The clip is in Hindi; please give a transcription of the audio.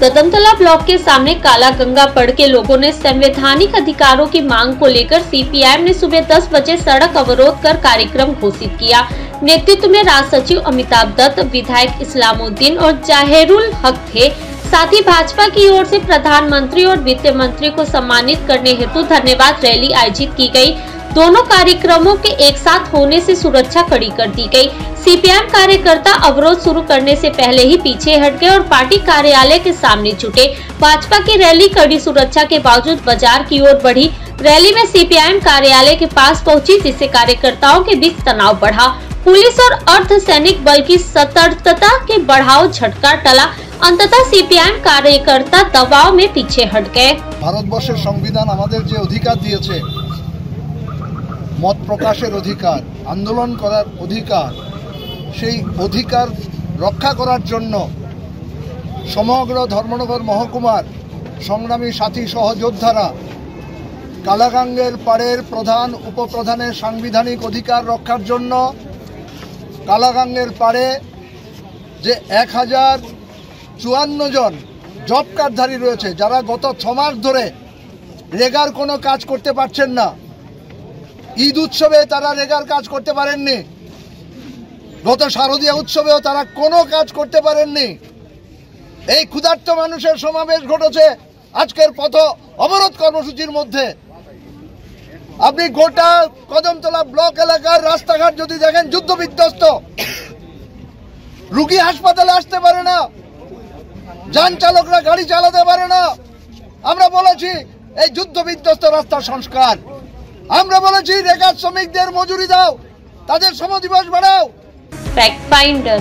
कदमतला ब्लॉक के सामने काला गंगा पड़ के लोगों ने संवैधानिक अधिकारों की मांग को लेकर सीपीआईएम ने सुबह 10 बजे सड़क अवरोध कर कार्यक्रम घोषित किया। नेतृत्व में राज्य सचिव अमिताभ दत्त, विधायक इस्लामुद्दीन और जाहिरुल हक थे। साथ ही भाजपा की ओर से प्रधानमंत्री और वित्त मंत्री को सम्मानित करने हेतु धन्यवाद रैली आयोजित की गई। दोनों कार्यक्रमों के एक साथ होने से सुरक्षा कड़ी कर दी गई। सीपीएम कार्यकर्ता अवरोध शुरू करने से पहले ही पीछे हट गए और पार्टी कार्यालय के सामने जुटे। भाजपा की रैली कड़ी सुरक्षा के बावजूद बाजार की ओर बढ़ी। रैली में सीपीएम कार्यालय के पास पहुंची, जिससे कार्यकर्ताओं के बीच तनाव बढ़ा। पुलिस और अर्धसैनिक बल की सतर्कता के बढ़ाव झटका टला। अंततः सीपीएम कार्यकर्ता दबाव में पीछे हट गए। भारतवर्षेर संविधान आमादेर जे अधिकार दिएছে, मत प्रकाशेर अधिकार, आंदोलन करार अधिकार, সেই অধিকার রক্ষা করার জন্য সমগ্র ধর্মনগর মহকুমার সংগ্রামী সাথী সহযোদ্ধারা কালাগঙ্গের পাড়ের প্রধান উপপ্রধানের সাংবিধানিক অধিকার রক্ষার জন্য কালাগঙ্গের পাড়ে যে 1054 জন জব কার্ডধারী রয়েছে, যারা গত 6 মাস ধরে রেগার কোনো কাজ করতে পারছেন না। ঈদ উৎসবে তারা রেগার কাজ করতে পারেননি, গত শারদীয় উৎসবেও তারা কোনো কাজ করতে পারেননি। এই ক্ষুধার্ত মানুষের সমাবেশ ঘটেছে আজকের পথ অবরোধ কর্মসূচির মধ্যে। আপনি গোটা কদমতলা ব্লক এলাকার রাস্তাঘাট যদি দেখেন, যুদ্ধ বিধ্বস্ত। রোগী হাসপাতালে আসতে পারে না, যান চালকরা গাড়ি চালাতে পারে না। আমরা বলেছি এই যুদ্ধ বিধ্বস্ত রাস্তা সংস্কার। আমরা বলেছি রেগার শ্রমিকদের মজুরি দাও, তাদের শ্রম দিবস বাড়াও। Fact finder.